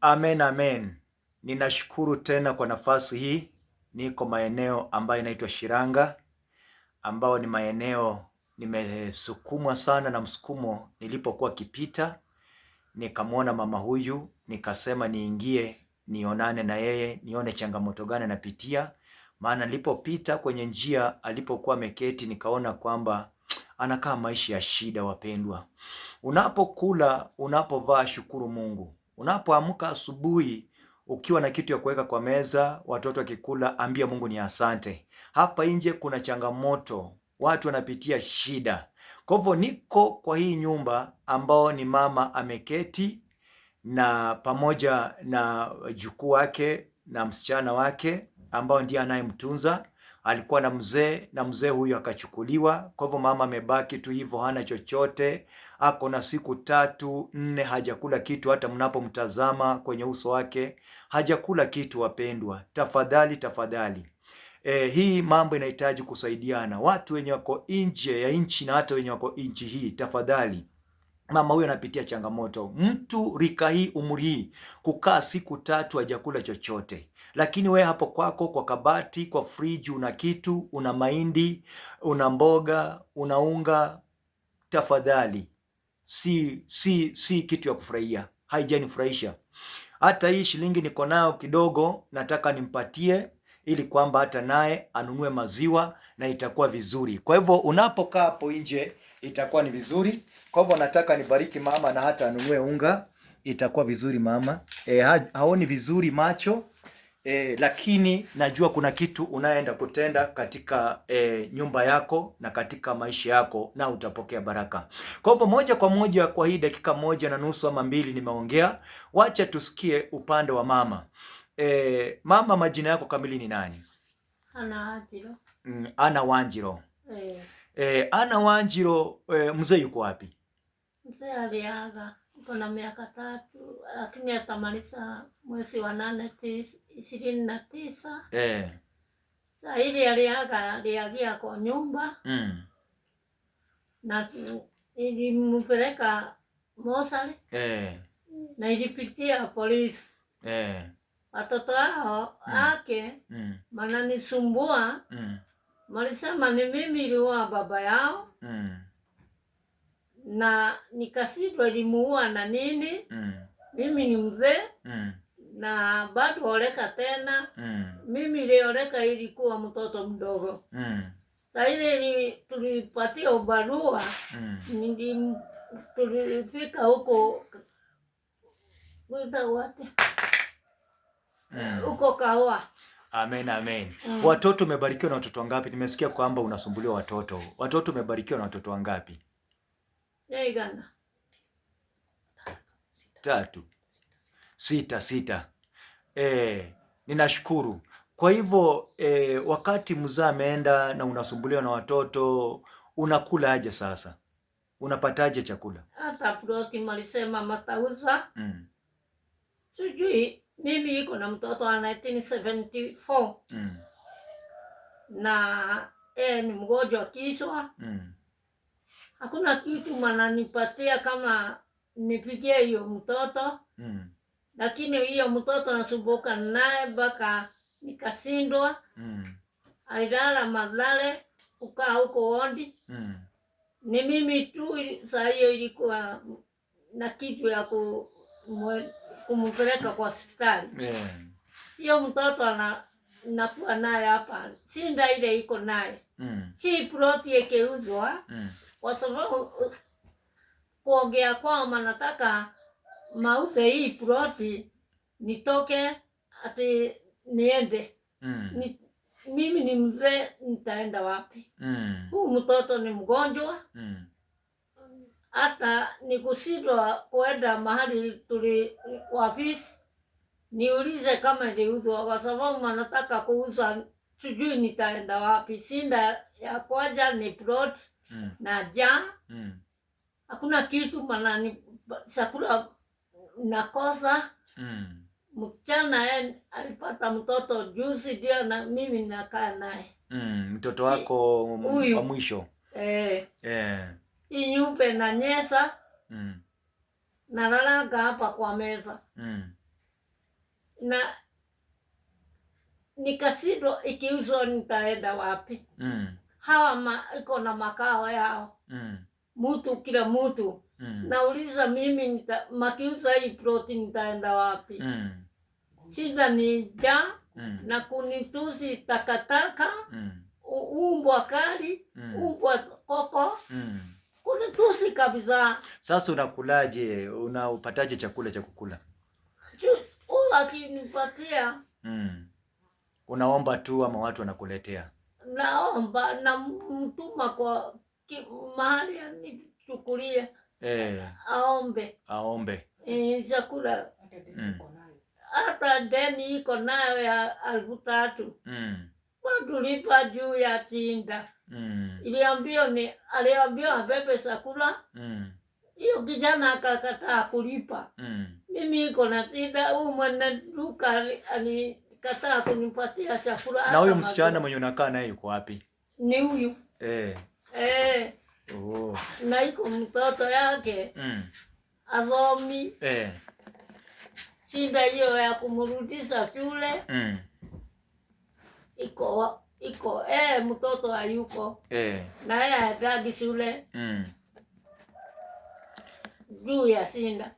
Amen, amen. Ninashukuru tena kwa nafasi hii. Niko maeneo ambayo inaitwa Shiranga, ambao ni maeneo nimesukumwa sana na msukumo. Nilipokuwa kipita nikamwona mama huyu, nikasema niingie nionane na yeye, nione changamoto gani anapitia. Maana nilipopita kwenye njia alipokuwa ameketi, nikaona kwamba anakaa maisha ya shida. Wapendwa, unapokula, unapovaa, shukuru Mungu. Unapoamka asubuhi ukiwa na kitu ya kuweka kwa meza, watoto wakikula, ambia Mungu ni asante. Hapa nje kuna changamoto, watu wanapitia shida. Kwa hivyo niko kwa hii nyumba ambao ni mama ameketi na pamoja na jukuu wake na msichana wake ambao ndiye anayemtunza. Alikuwa na mzee huyu akachukuliwa. Kwa hivyo mama amebaki tu hivyo, hana chochote. Ako na siku 3-4 hajakula kitu, hata mnapomtazama kwenye uso wake hajakula kitu. Wapendwa, tafadhali tafadhali, hii mambo inahitaji kusaidiana. Watu wenye wako nje ya nchi na hata wenye wako nchi hii, tafadhali. Mama huyu anapitia changamoto. Mtu rika hii, umri hii, kukaa siku 3 hajakula chochote. Lakini we hapo kwako kwa kabati, kwa friji una kitu, una mahindi, una mboga, una unga. Tafadhali, si kitu ya kufurahia, haijanifurahisha. Hata hii shilingi niko nayo kidogo, nataka nimpatie ili kwamba hata naye anunue maziwa na itakuwa vizuri. Kwa hivyo unapokaa hapo nje itakuwa ni vizuri. Kwa hivyo nataka nibariki mama na hata anunue unga, itakuwa vizuri mama. Haoni vizuri macho, lakini najua kuna kitu unaenda kutenda katika nyumba yako na katika maisha yako, na utapokea baraka. Kwa hivyo moja kwa moja, kwa hii dakika 1.5 ama 2 nimeongea, wacha tusikie upande wa mama. Mama, majina yako kamili ni nani? Ana Wanjiro. Ana Wanjiro. Ana Wanjiro, mzee yuko wapi? Mzee aliaga kuna miaka 3, lakini atamaliza mwezi wa 8 29. Sasa hili aliagia kwa nyumba. Na ilimpeleka Mossari. Na ilipitia polisi. Watoto hao ake mananisumbua. Walisema ni mimi niliua baba yao. Na nikashindwa ilimuua na nini. Mimi ni mzee. Na bado oleka tena. Mimi nilioleka ilikuwa mtoto mdogo. Sasa ile tulipatia ubarua. Tulifika huko huko Kawa. Amen, amen. Watoto umebarikiwa na watoto wangapi? Nimesikia kwamba unasumbuliwa watoto. Watoto umebarikiwa na watoto wangapi? Gana 3. 6. Ninashukuru. Kwa hivyo wakati mzee ameenda na unasumbuliwa na watoto, unakula aje sasa? Unapataje chakula? Hata proti malisema matauza. Sijui, mimi niko na mtoto wa 1974. Na ni mgonjwa kichwa. Hakuna kitu mananipatia kama nipigie hiyo mtoto. Lakini hiyo mtoto nasumbuka naye mpaka nikashindwa. Alilala Mathare, kukaa huko wodi. Ni mimi tu saa hiyo ilikuwa na kitu ya kumpeleka kwa hospitali. Hiyo mtoto nakuwa naye hapa. Sinda ile iko naye. Hii ploti ikiuzwa, kwa sababu kuongea kwao manataka mauze hii ploti nitoke ati niende. Mimi ni mzee, nitaenda wapi? Huu mtoto ni mgonjwa. Hata nikushindwa kuenda mahali tuli ofisi niulize kama iliuzwa, kwa sababu manataka kuuza, sijui nitaenda wapi. Sinda ya kwaja ni plot na jam. Hakuna kitu manani chakula nakosa. Msichana alipata mtoto juzi, ndio na mimi nakaa naye. Mtoto wako wa mwisho? Hii nyumba na nyesa. Nalalaga hapa kwa meza. na nikashindwa ikiuzwa nitaenda wapi? Hawa iko na makao yao, mtu kila mtu. Nauliza mimi makiuza hii ploti nitaenda wapi? Shida ni njaa na kunitusi takataka, umbwa kali, umbwa koko, kunitusi kabisa. Sasa unakulaje? Unaupataje chakula cha kukula? Akinipatia. Unaomba tu ama watu wanakuletea? Naomba na mtuma kwa mahali anichukulie. Aombe. Chakula. Hata deni iko nayo ya 3,000. Tulipa juu ya Sinda. Aliambiwa abebe chakula. Hiyo kijana akakataa kulipa. Mimi iko na shida, huyu mwenye duka alikataa kunipatia chakula. Na huyo msichana mwenye unakaa naye yuko wapi? Ni huyu. Na iko mtoto yake. Asomi. Shida hiyo ya kumrudisha shule. Iko mtoto hayuko. Na yeye hataki shule. Juu ya Sinda.